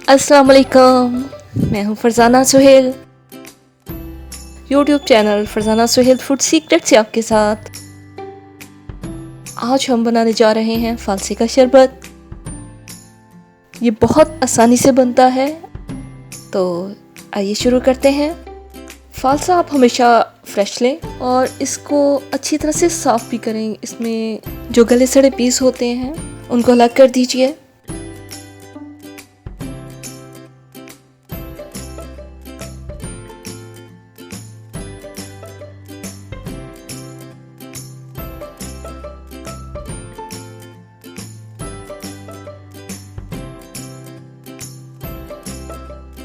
अस्सलाम वालेकुम, मैं हूँ Farzana Suhail. YouTube channel Farzana Suhail food secret से आपके साथ। आज हम बनाने जा रहे हैं फालसे का शरबत। ये बहुत आसानी से बनता है, तो आइए शुरू करते हैं। फालसा आप हमेशा फ्रेश लें और इसको अच्छी तरह से साफ़ भी करें। इसमें जो गले सड़े पीस होते हैं उनको अलग कर दीजिए।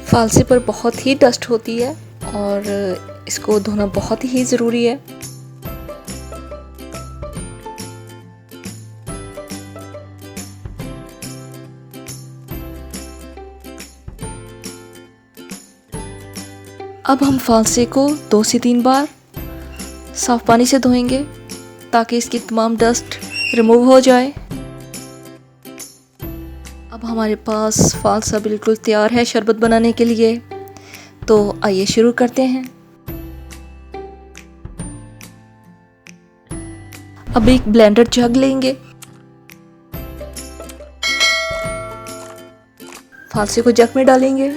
फालसे पर बहुत ही डस्ट होती है और इसको धोना बहुत ही ज़रूरी है। अब हम फालसे को 2 से 3 बार साफ़ पानी से धोएंगे ताकि इसकी तमाम डस्ट रिमूव हो जाए। अब हमारे पास फालसा बिल्कुल तैयार है शरबत बनाने के लिए, तो आइए शुरू करते हैं। अब एक ब्लेंडर जग लेंगे, फालसे को जग में डालेंगे।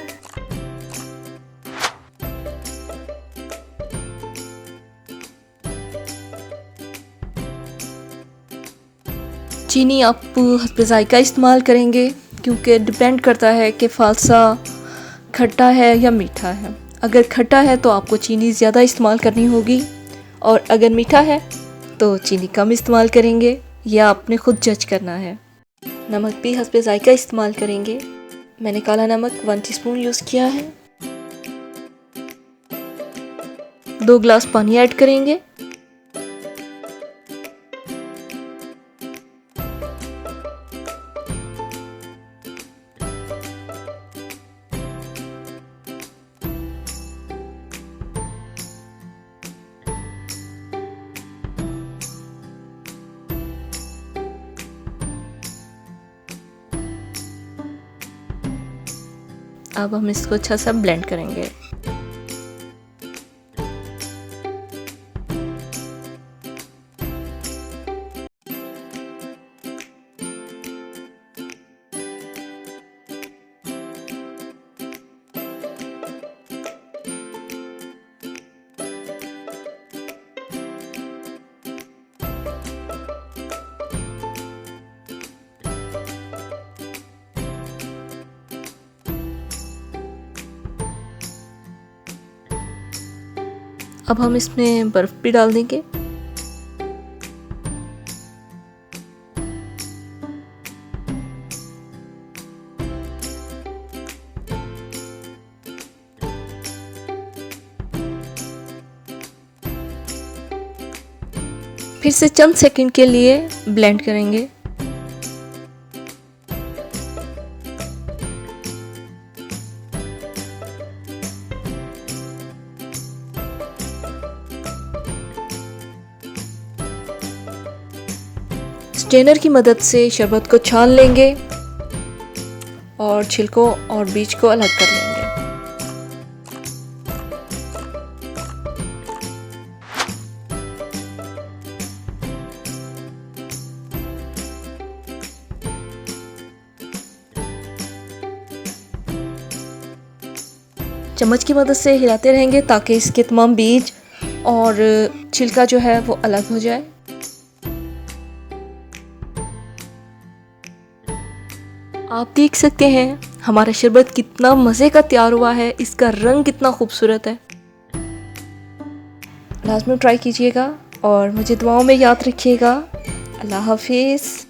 चीनी आप हस्बे ज़ायका इस्तेमाल करेंगे, क्योंकि डिपेंड करता है कि फालसा खट्टा है या मीठा है। अगर खट्टा है तो आपको चीनी ज़्यादा इस्तेमाल करनी होगी, और अगर मीठा है तो चीनी कम इस्तेमाल करेंगे। यह आपने खुद जज करना है। नमक भी हस्बे ज़ायका इस्तेमाल करेंगे। मैंने काला नमक 1 टीस्पून यूज़ किया है। 2 गिलास पानी ऐड करेंगे। अब हम इसको अच्छा सा ब्लेंड करेंगे। अब हम इसमें बर्फ़ भी डाल देंगे। फिर से चंद सेकंड के लिए ब्लेंड करेंगे। स्ट्रेनर की मदद से शरबत को छान लेंगे और छिलकों और बीज को अलग कर लेंगे। चम्मच की मदद से हिलाते रहेंगे ताकि इसके तमाम बीज और छिलका जो है वो अलग हो जाए। आप देख सकते हैं हमारा शरबत कितना मज़े का तैयार हुआ है। इसका रंग कितना खूबसूरत है। लाजमी ट्राई कीजिएगा और मुझे दुआओं में याद रखिएगा। अल्लाह हाफिज़।